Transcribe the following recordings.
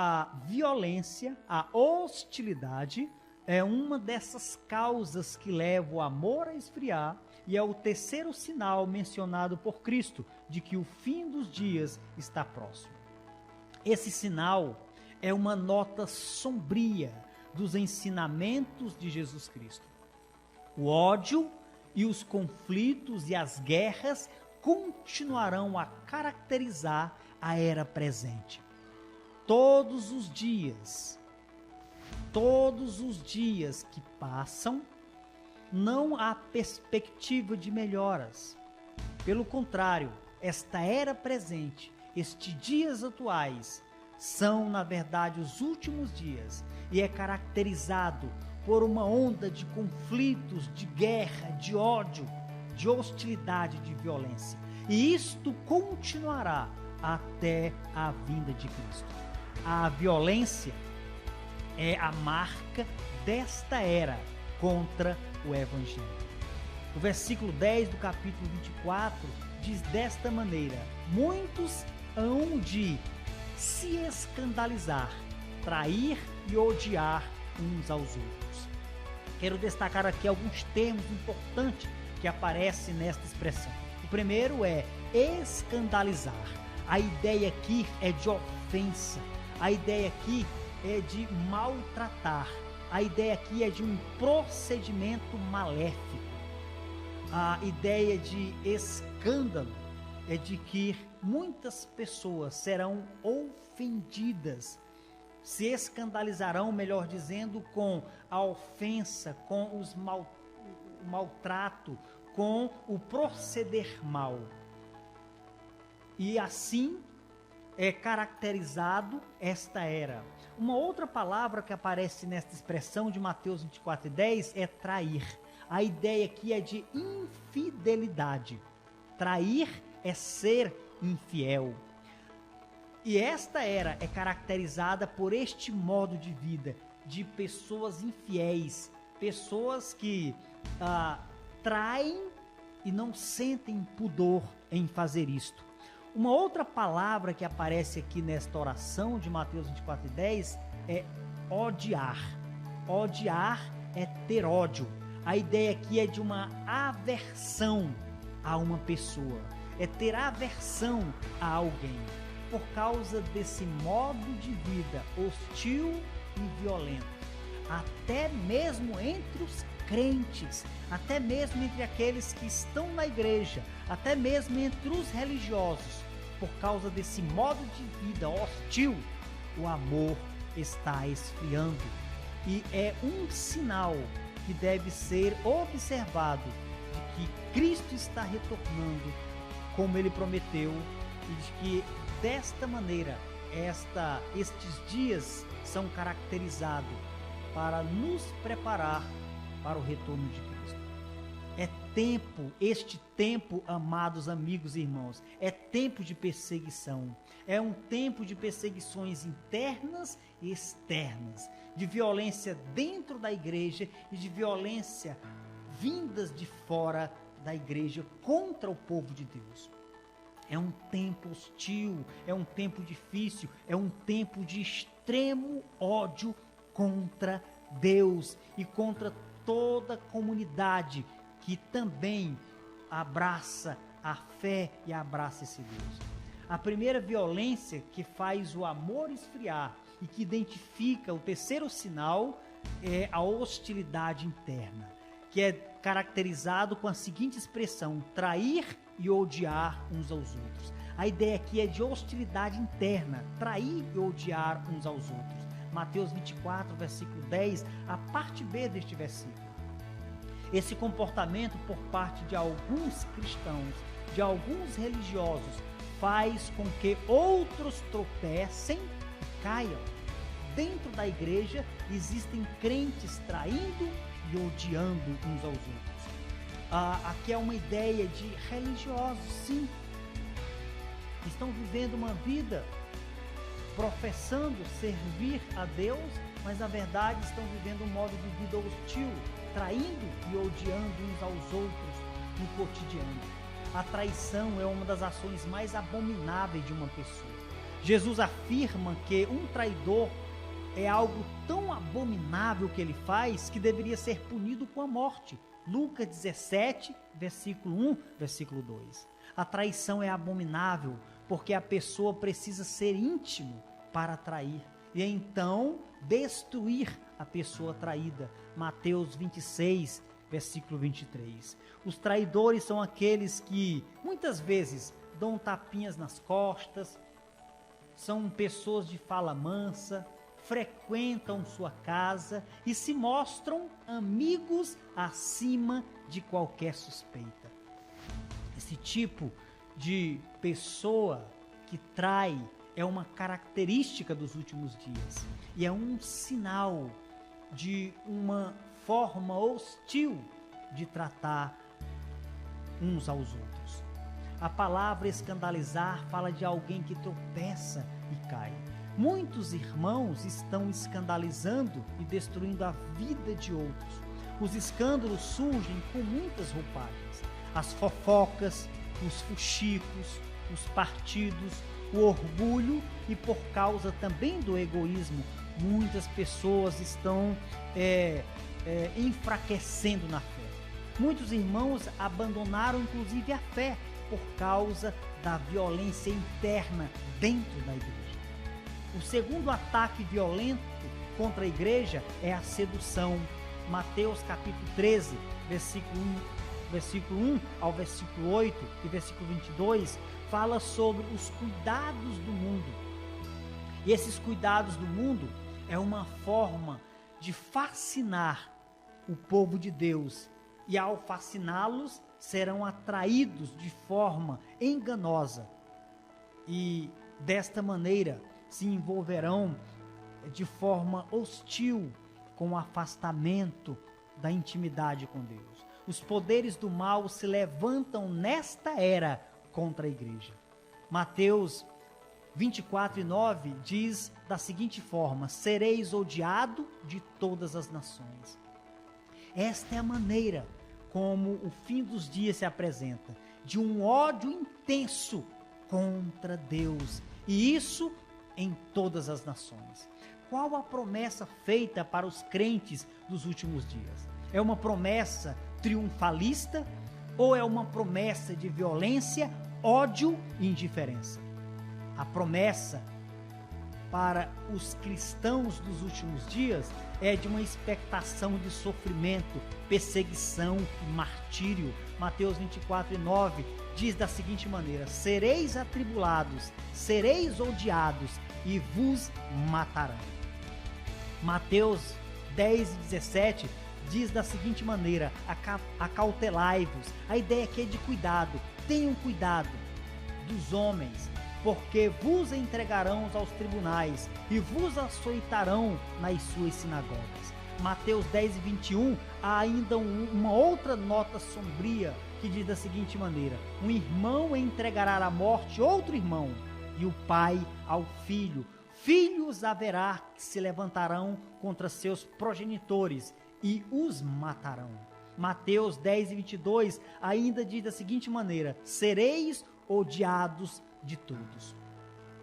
a violência, a hostilidade, é uma dessas causas que leva o amor a esfriar e é o terceiro sinal mencionado por Cristo de que o fim dos dias está próximo. Esse sinal é uma nota sombria dos ensinamentos de Jesus Cristo. O ódio e os conflitos e as guerras continuarão a caracterizar a era presente. Todos os dias que passam, não há perspectiva de melhoras. Pelo contrário, esta era presente, estes dias atuais, são, na verdade, os últimos dias e é caracterizado por uma onda de conflitos, de guerra, de ódio, de hostilidade, de violência. E isto continuará até a vinda de Cristo. A violência é a marca desta era contra o Evangelho. O versículo 10 do capítulo 24 diz desta maneira: muitos hão de se escandalizar, trair e odiar uns aos outros. Quero destacar aqui alguns termos importantes que aparecem nesta expressão. O primeiro é escandalizar. A ideia aqui é de ofensa. A ideia aqui é de maltratar. A ideia aqui é de um procedimento maléfico. A ideia de escândalo é de que muitas pessoas serão ofendidas, se escandalizarão, melhor dizendo, com a ofensa, com o maltrato, com o proceder mal. E assim é caracterizado esta era. Uma outra palavra que aparece nesta expressão de Mateus 24:10 é trair. A ideia aqui é de infidelidade. Trair é ser infiel. E esta era é caracterizada por este modo de vida, de pessoas infiéis, pessoas que traem e não sentem pudor em fazer isto. Uma outra palavra que aparece aqui nesta oração de Mateus 24:10 é odiar. Odiar é ter ódio. A ideia aqui é de uma aversão a uma pessoa, é ter aversão a alguém, por causa desse modo de vida hostil e violento. Até mesmo entre os crentes, até mesmo entre aqueles que estão na igreja, até mesmo entre os religiosos, por causa desse modo de vida hostil, o amor está esfriando. E é um sinal que deve ser observado de que Cristo está retornando como ele prometeu e de que desta maneira estes dias são caracterizados para nos preparar para o retorno de Cristo. É tempo, este tempo, amados amigos e irmãos, é tempo de perseguição. É um tempo de perseguições internas e externas, de violência dentro da igreja e de violência vindas de fora da igreja contra o povo de Deus. É um tempo hostil, é um tempo difícil, é um tempo de extremo ódio contra Deus e contra toda a comunidade que também abraça a fé e abraça esse Deus. A primeira violência que faz o amor esfriar e que identifica o terceiro sinal é a hostilidade interna, que é caracterizado com a seguinte expressão: trair e odiar uns aos outros. A ideia aqui é de hostilidade interna, trair e odiar uns aos outros. Mateus 24, versículo 10, a parte B deste versículo. Esse comportamento por parte de alguns cristãos, de alguns religiosos, faz com que outros tropecem e caiam. Dentro da igreja existem crentes traindo e odiando uns aos outros. Aqui é uma ideia de religiosos, sim, que estão vivendo uma vida professando servir a Deus, mas na verdade estão vivendo um modo de vida hostil, traindo e odiando uns aos outros no cotidiano. A traição é uma das ações mais abomináveis de uma pessoa. Jesus afirma que um traidor é algo tão abominável que ele faz que deveria ser punido com a morte. Lucas 17, versículo 1, versículo 2. A traição é abominável porque a pessoa precisa ser íntimo para trair e então destruir a pessoa traída. Mateus 26, versículo 23. Os traidores são aqueles que muitas vezes dão tapinhas nas costas, são pessoas de fala mansa, frequentam sua casa e se mostram amigos acima de qualquer suspeita. Esse tipo de pessoa que trai é uma característica dos últimos dias e é um sinal de uma forma hostil de tratar uns aos outros. A palavra escandalizar fala de alguém que tropeça e cai. Muitos irmãos estão escandalizando e destruindo a vida de outros. Os escândalos surgem com muitas roupagens. As fofocas, os fuxicos, os partidos, o orgulho e por causa também do egoísmo, muitas pessoas estão enfraquecendo na fé. Muitos irmãos abandonaram inclusive a fé por causa da violência interna dentro da igreja. O segundo ataque violento contra a igreja é a sedução. Mateus capítulo 13, versículo 1 ao versículo 8 e versículo 22, fala sobre os cuidados do mundo. E esses cuidados do mundo é uma forma de fascinar o povo de Deus. E ao fasciná-los, serão atraídos de forma enganosa. E desta maneira se envolverão de forma hostil com o afastamento da intimidade com Deus. Os poderes do mal se levantam nesta era contra a igreja. Mateus 24:9 diz da seguinte forma: sereis odiado de todas as nações. Esta é a maneira como o fim dos dias se apresenta, de um ódio intenso contra Deus, e isso em todas as nações. Qual a promessa feita para os crentes dos últimos dias? É uma promessa triunfalista ou é uma promessa de violência, ódio e indiferença? A promessa para os cristãos dos últimos dias é de uma expectação de sofrimento, perseguição e martírio. Mateus 24:9 diz da seguinte maneira: sereis atribulados, sereis odiados e vos matarão. Mateus 10:17 diz da seguinte maneira: acautelai-vos. A ideia aqui é de cuidado. Tenham cuidado dos homens, porque vos entregarão aos tribunais e vos açoitarão nas suas sinagogas. Mateus 10:21, há ainda uma outra nota sombria que diz da seguinte maneira: um irmão entregará à morte outro irmão, e o pai ao filho. Filhos haverá que se levantarão contra seus progenitores e os matarão. Mateus 10:22 ainda diz da seguinte maneira: sereis odiados de todos.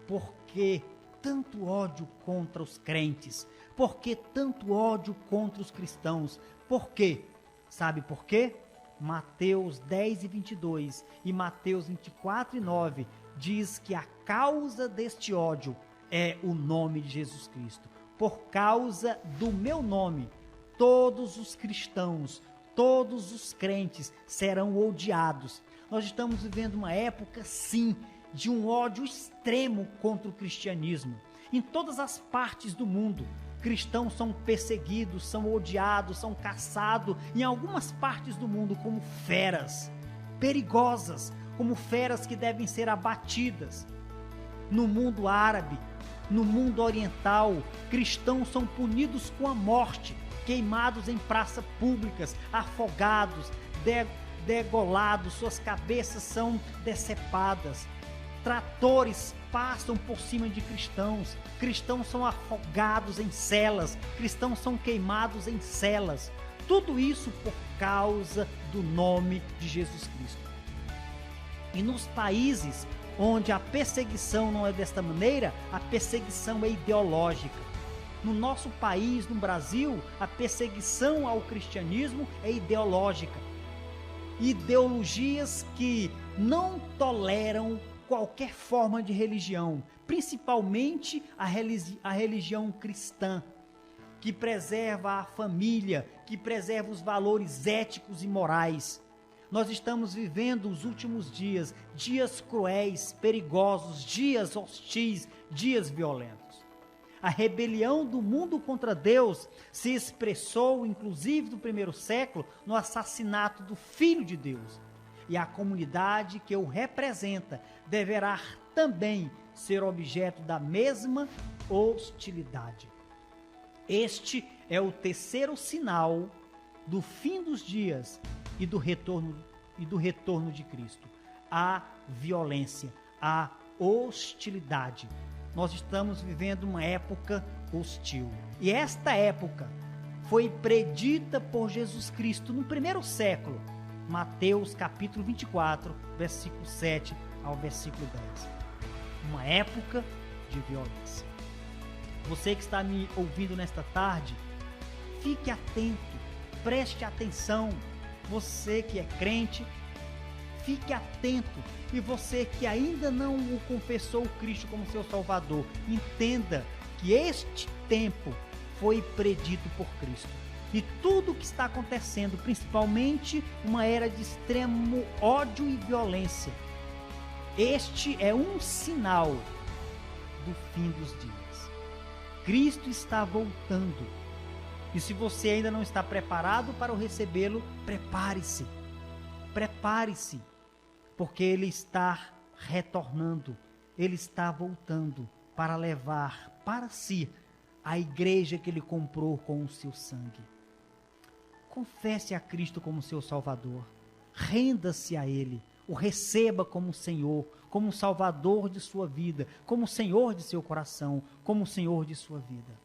Por que tanto ódio contra os crentes? Por que tanto ódio contra os cristãos? Por quê? Sabe por quê? Mateus 10:22 e Mateus 24:9 diz que a causa deste ódio é o nome de Jesus Cristo. Por causa do meu nome, todos os cristãos, todos os crentes serão odiados. Nós estamos vivendo uma época, sim, de um ódio extremo contra o cristianismo. Em todas as partes do mundo, cristãos são perseguidos, são odiados, são caçados, em algumas partes do mundo como feras perigosas, como feras que devem ser abatidas. No mundo árabe, no mundo oriental, cristãos são punidos com a morte, queimados em praças públicas, afogados, degolados, suas cabeças são decepadas. Tratores passam por cima de cristãos, cristãos são afogados em celas, cristãos são queimados em celas. Tudo isso por causa do nome de Jesus Cristo. E nos países onde a perseguição não é desta maneira, a perseguição é ideológica. No nosso país, no Brasil, a perseguição ao cristianismo é ideológica. Ideologias que não toleram qualquer forma de religião, principalmente a religião cristã, que preserva a família, que preserva os valores éticos e morais. Nós estamos vivendo os últimos dias, dias cruéis, perigosos, dias hostis, dias violentos. A rebelião do mundo contra Deus se expressou, inclusive no primeiro século, no assassinato do Filho de Deus. E a comunidade que o representa deverá também ser objeto da mesma hostilidade. Este é o terceiro sinal do fim dos dias e do retorno de Cristo. A violência, a hostilidade. Nós estamos vivendo uma época hostil. E esta época foi predita por Jesus Cristo no primeiro século. Mateus capítulo 24, versículo 7 ao versículo 10. Uma época de violência. Você que está me ouvindo nesta tarde, fique atento, preste atenção. Você que é crente, fique atento. E você que ainda não o confessou Cristo como seu Salvador, entenda que este tempo foi predito por Cristo. E tudo o que está acontecendo, principalmente uma era de extremo ódio e violência, este é um sinal do fim dos dias. Cristo está voltando. E se você ainda não está preparado para o recebê-lo, prepare-se. Prepare-se, porque Ele está retornando. Ele está voltando para levar para si a igreja que Ele comprou com o seu sangue. Confesse a Cristo como seu Salvador. Renda-se a Ele. O receba como Senhor, como Salvador de sua vida, como Senhor de seu coração, como Senhor de sua vida.